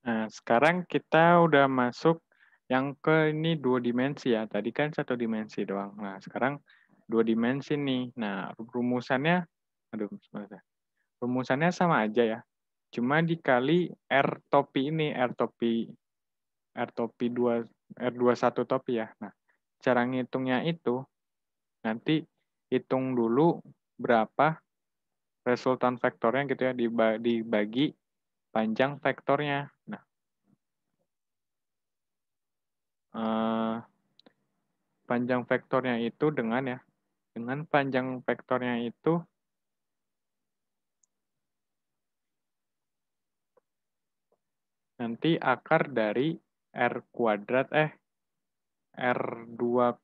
Nah, sekarang kita udah masuk yang ke ini 2 dimensi ya. Tadi kan 1 dimensi doang. Nah, sekarang 2 dimensi nih. Nah, rumusannya aduh sebentar. Rumusannya sama aja ya. Cuma dikali R topi ini, R topi 2 R21 topi ya. Nah, cara ngitungnya itu nanti hitung dulu berapa resultan vektornya gitu ya dibagi panjang vektornya. Nah, eh, panjang vektornya itu dengan panjang vektornya itu nanti akar dari R kuadrat R2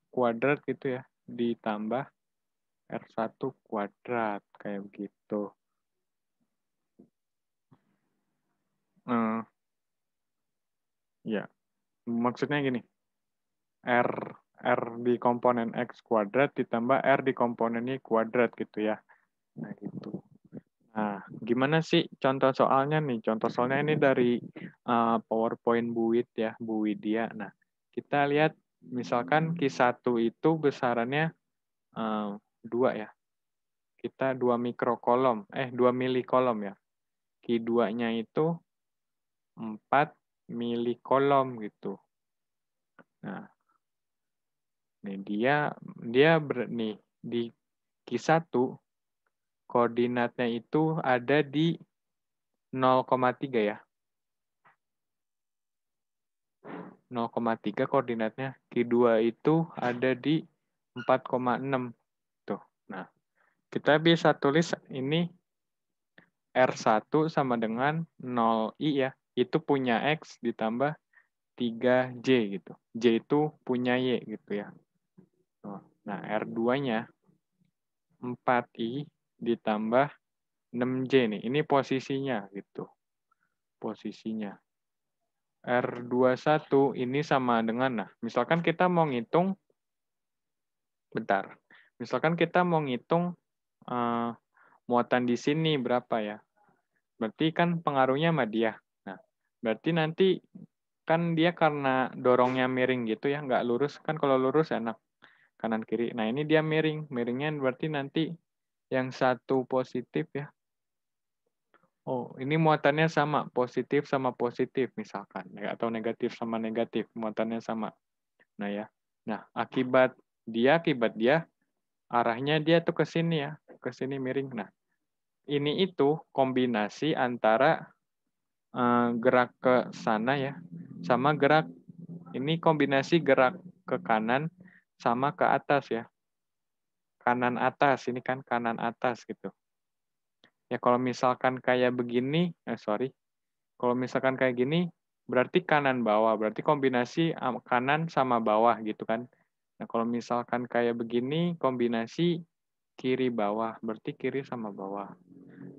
kuadrat gitu ya ditambah R1 kuadrat kayak begitu. Eh, ya, maksudnya gini. R R di komponen X kuadrat ditambah R di komponen Y kuadrat gitu ya. Nah, gitu. Nah, gimana sih contoh soalnya nih? Contoh soalnya ini dari PowerPoint Bu Wid ya, Bu Widya. Nah, kita lihat misalkan Q1 itu besarannya 2 ya. Kita 2 mikrokolom, 2 milikolom ya. Q2-nya itu 4 milikolom gitu. Nah, nih nih di Q1 koordinatnya itu ada di 0,3 ya. 0,3 koordinatnya. Q2 itu ada di 4,6. Tuh. Nah, kita bisa tulis ini R1 sama dengan 0I ya. Itu punya X ditambah 3J gitu. J itu punya Y gitu ya. Nah, R2-nya 4I ditambah 6J nih. Ini posisinya gitu. Posisinya. R21 ini sama dengan, nah, misalkan kita mau ngitung, bentar. Misalkan kita mau ngitung eh, muatan di sini berapa ya. Berarti kan pengaruhnya sama dia. Nah, berarti nanti kan dia karena dorongnya miring gitu ya, nggak lurus. Kan kalau lurus enak, kanan kiri. Nah, ini dia miring. Miringnya berarti nanti yang satu positif ya. Oh, ini muatannya sama, positif sama positif misalkan. Atau negatif sama negatif, muatannya sama. Nah ya. Nah, akibat dia arahnya dia tuh ke sini ya, ke sini miring. Nah, ini itu kombinasi antara gerak ke sana ya sama gerak ini kombinasi gerak ke kanan sama ke atas ya. Kanan atas, ini kan kanan atas gitu. Ya kalau misalkan kayak begini, sorry. Kalau misalkan kayak gini berarti kanan bawah, berarti kombinasi kanan sama bawah gitu kan. Nah, kalau misalkan kayak begini, kombinasi kiri bawah, berarti kiri sama bawah.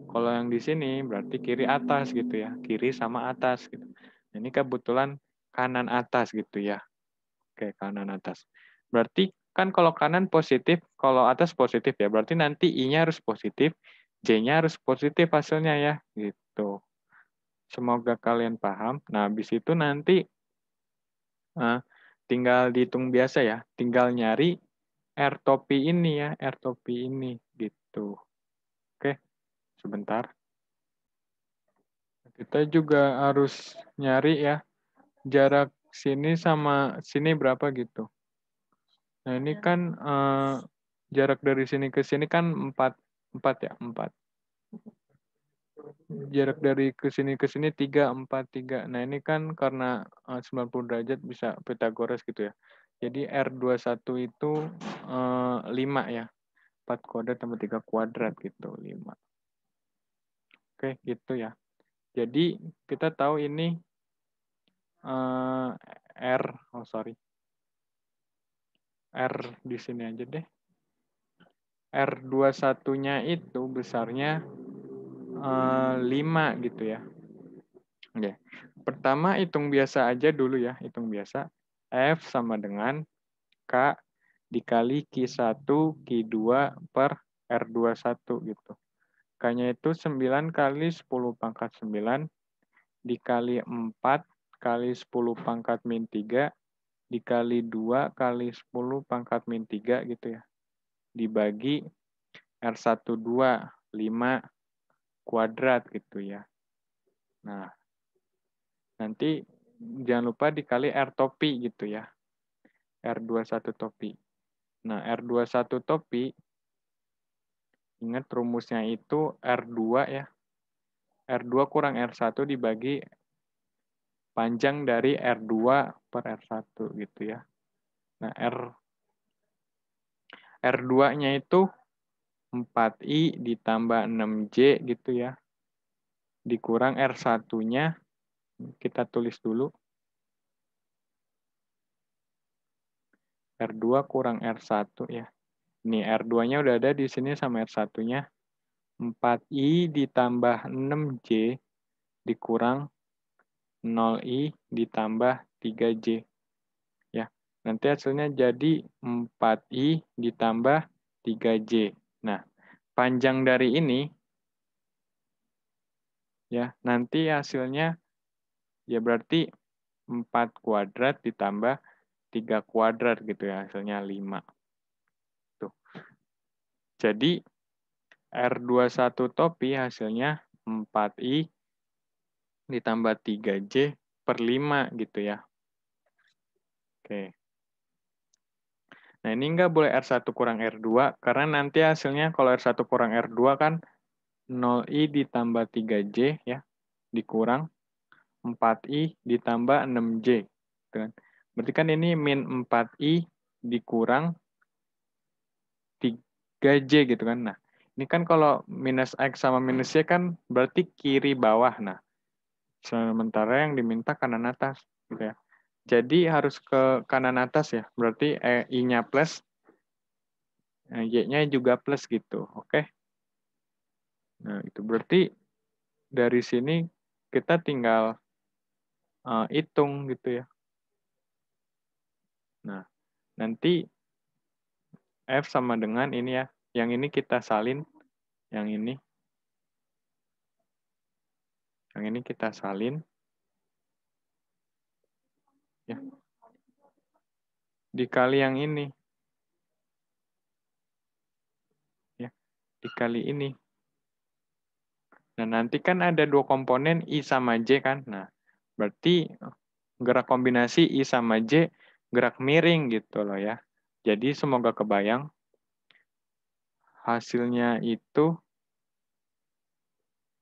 Kalau yang di sini berarti kiri atas gitu ya, kiri sama atas gitu. Ini kebetulan kanan atas gitu ya. Oke, kanan atas. Berarti kan kalau kanan positif, kalau atas positif ya, berarti nanti I-nya harus positif, J-nya harus positif hasilnya ya, gitu. Semoga kalian paham. Nah, habis itu nanti Nah, tinggal dihitung biasa ya. Tinggal nyari R topi ini ya, R topi ini gitu. Oke, sebentar. Kita juga harus nyari ya jarak sini sama sini berapa gitu. Nah, ini kan jarak dari sini ke sini kan 4 ya, 4. Jarak dari ke sini 3 4 3. Nah, ini kan karena 90 derajat bisa Pythagoras gitu ya. Jadi R21 itu 5 ya. 4 kuadrat tambah 3 kuadrat gitu, 5. Oke, gitu ya. Jadi kita tahu ini eh, R, oh sorry, R di sini aja deh. R21-nya itu besarnya 5 gitu ya. Oke. Pertama hitung biasa aja dulu ya, hitung biasa. F sama dengan K dikali Q1, Q2 per R21 gitu. K-nya itu 9 kali 10 pangkat 9 dikali 4 kali 10 pangkat min 3 dikali 2 kali 10 pangkat min 3 gitu ya. Dibagi R12, 5 kuadrat gitu ya. Nah, nanti jangan lupa dikali R topi gitu ya. R21 topi. Nah, R21 topi, ingat rumusnya itu R2 ya. R2 kurang R1 dibagi panjang dari R2 per R1 gitu ya. Nah, R2-nya itu 4I ditambah 6J gitu ya. Dikurang R1-nya, kita tulis dulu. R2 kurang R1 ya. Ini R2-nya udah ada di sini sama R1-nya. 4I ditambah 6J dikurang 0I ditambah 3J. Ya, nanti hasilnya jadi 4I ditambah 3J. Nah, panjang dari ini, ya nanti hasilnya, ya berarti 4 kuadrat ditambah 3 kuadrat gitu ya, hasilnya 5. Tuh. Jadi, R21 topi hasilnya 4I ditambah 3J per 5 gitu ya. Oke. Nah, ini nggak boleh R1 kurang R2, karena nanti hasilnya kalau R1 kurang R2 kan 0I ditambah 3J ya, dikurang 4I ditambah 6J. Gitu kan. Berarti kan ini min 4I dikurang 3J gitu kan. Nah, ini kan kalau minus X sama minus Y kan berarti kiri bawah. Nah, sementara yang diminta kanan atas. Gitu ya. Jadi harus ke kanan atas ya. Berarti I-nya plus, Y-nya juga plus gitu. Oke. Nah, itu berarti dari sini kita tinggal hitung gitu ya. Nah, nanti F sama dengan ini ya. Yang ini kita salin, yang ini. Yang ini kita salin. Ya. Dikali yang ini. Ya. Dikali ini. Nah, nanti kan ada dua komponen I sama J kan. Nah, berarti gerak kombinasi I sama J gerak miring gitu loh ya. Jadi semoga kebayang. Hasilnya itu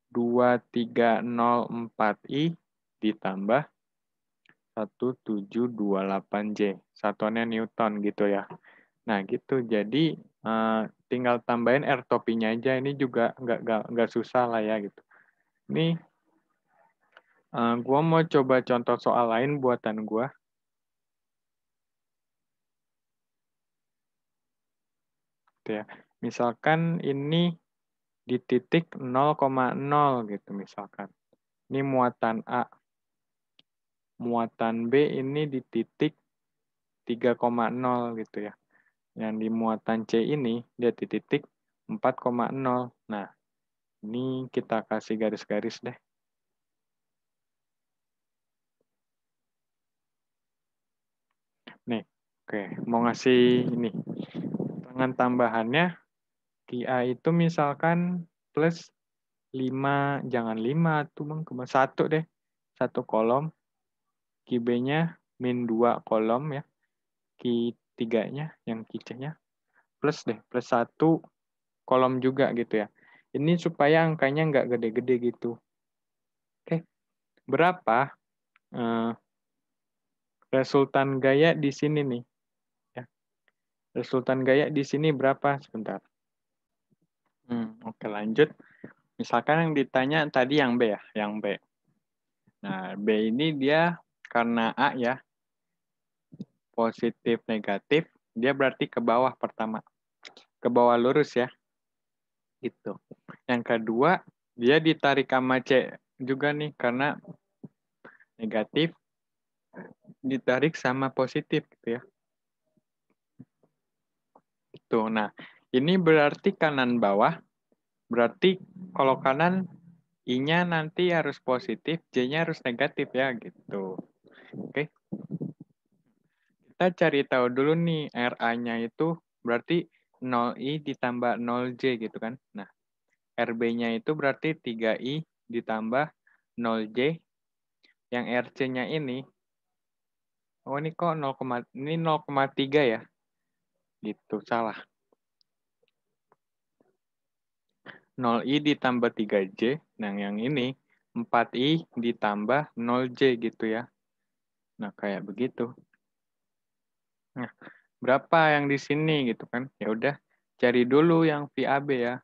2304I ditambah 1728J. Satuannya Newton gitu ya. Nah gitu, jadi tinggal tambahin R topinya aja. Ini juga nggak susah lah ya gitu. Ini gua mau coba contoh soal lain buatan gua. Gitu ya. Misalkan ini di titik 0,0 gitu misalkan. Ini muatan A. Muatan B ini di titik 3,0 gitu ya. Yang di muatan C ini dia di titik 4,0. Nah, ini kita kasih garis-garis deh. Nih, oke, mau ngasih ini. Tangan tambahannya, QA itu misalkan plus 5, jangan 5 tuh bang, 1 deh. 1 kolom. QB-nya min 2 kolom ya. Q3-nya, yang Q-nya. Plus deh, plus 1 kolom juga gitu ya. Ini supaya angkanya nggak gede-gede gitu. Oke, berapa resultan gaya di sini nih? Ya. Resultan gaya di sini berapa? Sebentar. Oke, lanjut. Misalkan yang ditanya tadi yang B ya, yang B. Nah, B ini dia karena A ya, positif negatif, dia berarti ke bawah pertama. Ke bawah lurus ya. Gitu. Yang kedua, dia ditarik sama C juga nih, karena negatif ditarik sama positif gitu ya. Itu. Nah, ini berarti kanan bawah. Berarti kalau kanan I-nya nanti harus positif, J-nya harus negatif ya, gitu. Oke. Kita cari tahu dulu nih, RA-nya itu berarti 0I ditambah 0J gitu kan. Nah, RB-nya itu berarti 3I ditambah 0J. Yang RC-nya ini, oh ini kok 0, ini 0,3 ya? Gitu, salah. 0I ditambah 3J, nah yang ini 4I ditambah 0J gitu ya. Nah, kayak begitu. Nah, berapa yang di sini gitu kan? Ya udah, cari dulu yang VAB ya.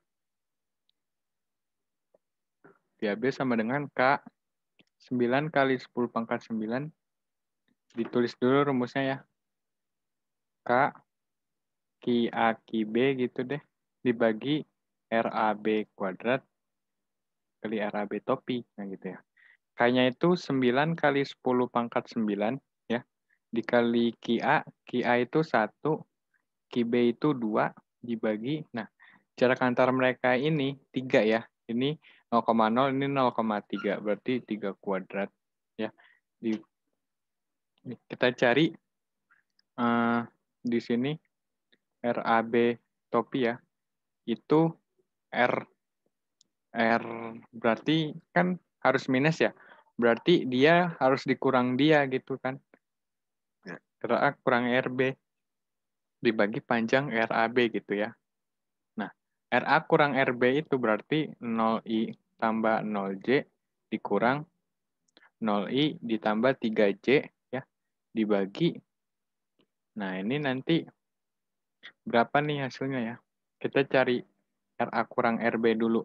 VAB sama dengan K 9 kali 10 pangkat 9. Ditulis dulu rumusnya ya. K QA QB gitu deh. Dibagi RAB kuadrat kali RAB topi. Nah gitu ya. K-nya itu 9 kali 10 pangkat 9 ya. Dikali QA. QA itu 1. QB itu 2. Dibagi. Nah, jarak antara mereka ini 3 ya. Ini 0,0, ini 0,3. Berarti 3 kuadrat. Ya. Kita cari di sini RAB topi ya. Itu R berarti kan harus minus ya. Berarti dia harus dikurang dia gitu kan. RA kurang RB dibagi panjang RAB gitu ya. Nah, RA kurang RB itu berarti 0I tambah 0J dikurang 0I ditambah 3J ya dibagi. Nah, ini nanti berapa nih hasilnya ya? Kita cari RA kurang RB dulu.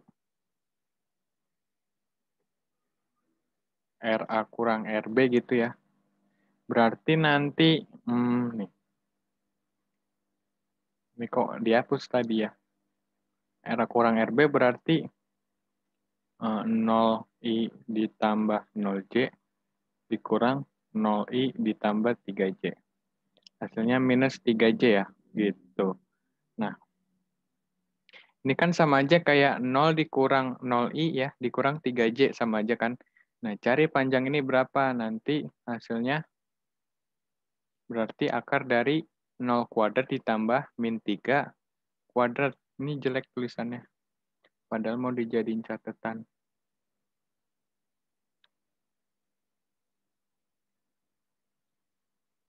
RA kurang RB gitu ya. Berarti nanti, nih. Ini kok dihapus tadi ya. RA kurang RB berarti 0I ditambah 0J dikurang 0I ditambah 3J. Hasilnya minus 3J ya. Gitu. Nah, ini kan sama aja kayak 0 dikurang 0I ya, dikurang 3J sama aja kan. Nah, cari panjang ini berapa? Nanti hasilnya berarti akar dari 0 kuadrat ditambah min 3 kuadrat. Ini jelek tulisannya. Padahal mau dijadiin catatan.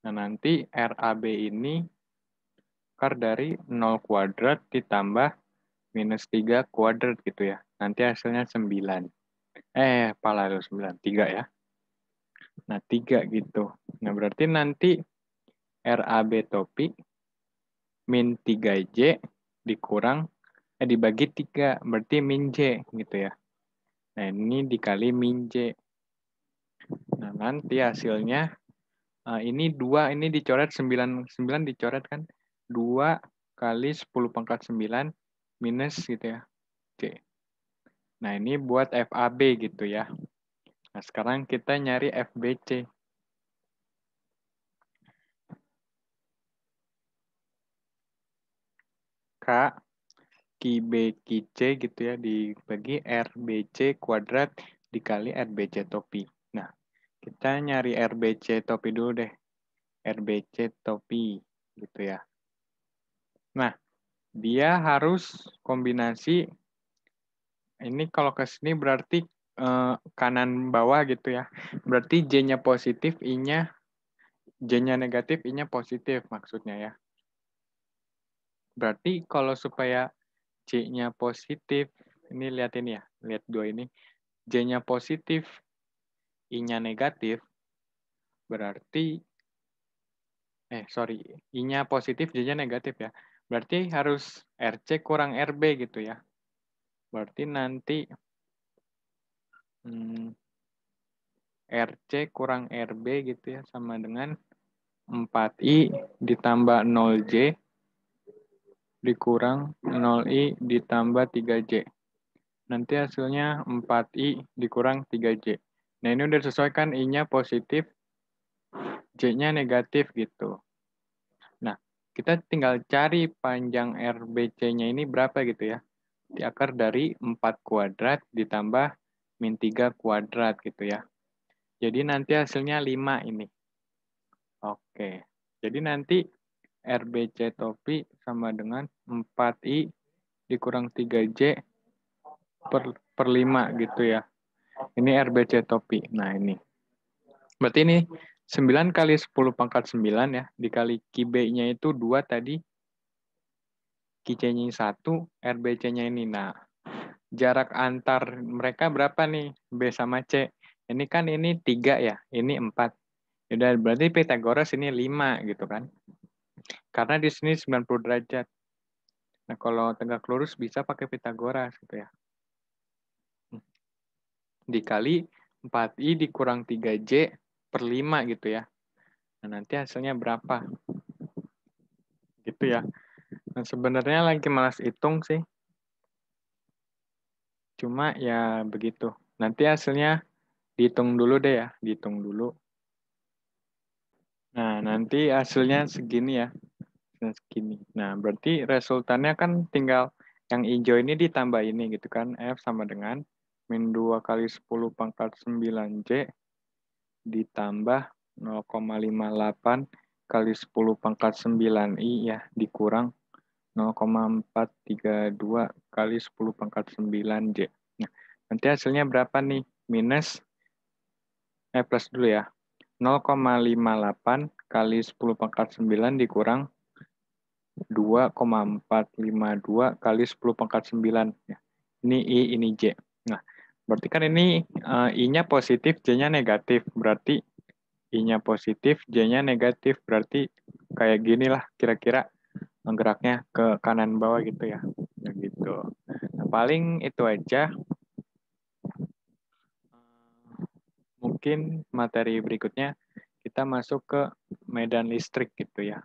Nah, nanti RAB ini akar dari 0 kuadrat ditambah minus 3 kuadrat gitu ya. Nanti hasilnya 9. Pala 9. 3 ya. Nah, 3 gitu. Nah, berarti nanti RAB topi min 3J dikurang, dibagi 3. Berarti min J gitu ya. Nah, ini dikali min J. Nah, nanti hasilnya, ini 2, ini dicoret 9 dicoret kan. 2 kali 10 pangkat 9 minus gitu ya. Oke. Nah, ini buat FAB gitu ya. Nah, sekarang kita nyari FBC. K QB QC gitu ya, dibagi RBC kuadrat dikali RBC topi. Nah, kita nyari RBC topi dulu deh. RBC topi gitu ya. Nah, dia harus kombinasi, ini kalau ke sini berarti kanan bawah gitu ya. Berarti J-nya positif, J-nya negatif, I-nya positif maksudnya ya. Berarti kalau supaya J-nya positif, ini lihat ini ya, lihat 2 ini. J-nya positif, I-nya negatif, berarti, I-nya positif, J-nya negatif ya. Berarti harus RC kurang RB gitu ya. Berarti nanti RC kurang RB gitu ya, sama dengan 4I ditambah 0J dikurang 0I ditambah 3J. Nanti hasilnya 4I dikurang 3J. Nah, ini udah sesuai kan, I-nya positif, J-nya negatif gitu. Nah, kita tinggal cari panjang RBC-nya ini berapa gitu ya. Di akar dari 4 kuadrat ditambah min 3 kuadrat gitu ya. Jadi nanti hasilnya 5 ini. Oke. Jadi nanti RBC topi sama dengan 4I dikurang 3J per 5 gitu ya. Ini RBC topi. Nah ini. Berarti ini 9 kali 10 pangkat 9 ya. Dikali QB-nya itu 2 tadi. QC-nya 1, RBC-nya ini. Nah, jarak antar mereka berapa nih? B sama C. Ini kan ini 3 ya. Ini 4. Udah berarti Pythagoras ini 5 gitu kan. Karena di sini 90 derajat. Nah, kalau tegak lurus bisa pakai Pythagoras gitu ya. Dikali 4I dikurang 3J per 5 gitu ya. Nah, nanti hasilnya berapa? Gitu ya. Nah, sebenarnya lagi malas hitung sih. Cuma ya begitu. Nanti hasilnya dihitung dulu deh ya. Dihitung dulu. Nah, nanti hasilnya segini ya. Segini. Nah, berarti resultannya kan tinggal yang hijau ini ditambah ini gitu kan. F sama dengan min 2 kali 10 pangkat 9J ditambah 0,58 kali 10 pangkat 9I ya dikurang 0,432 kali 10 pangkat 9J. Nah, nanti hasilnya berapa nih? Plus dulu ya. 0,58 kali 10 pangkat 9 dikurang 2,452 kali 10 pangkat 9. Ya. Ini I, ini J. Nah, berarti kan ini I-nya positif, J-nya negatif. Berarti I-nya positif, J-nya negatif. Berarti kayak gini lah kira-kira geraknya ke kanan bawah gitu ya. Nah, gitu. Nah, paling itu aja. Mungkin materi berikutnya kita masuk ke medan listrik gitu ya.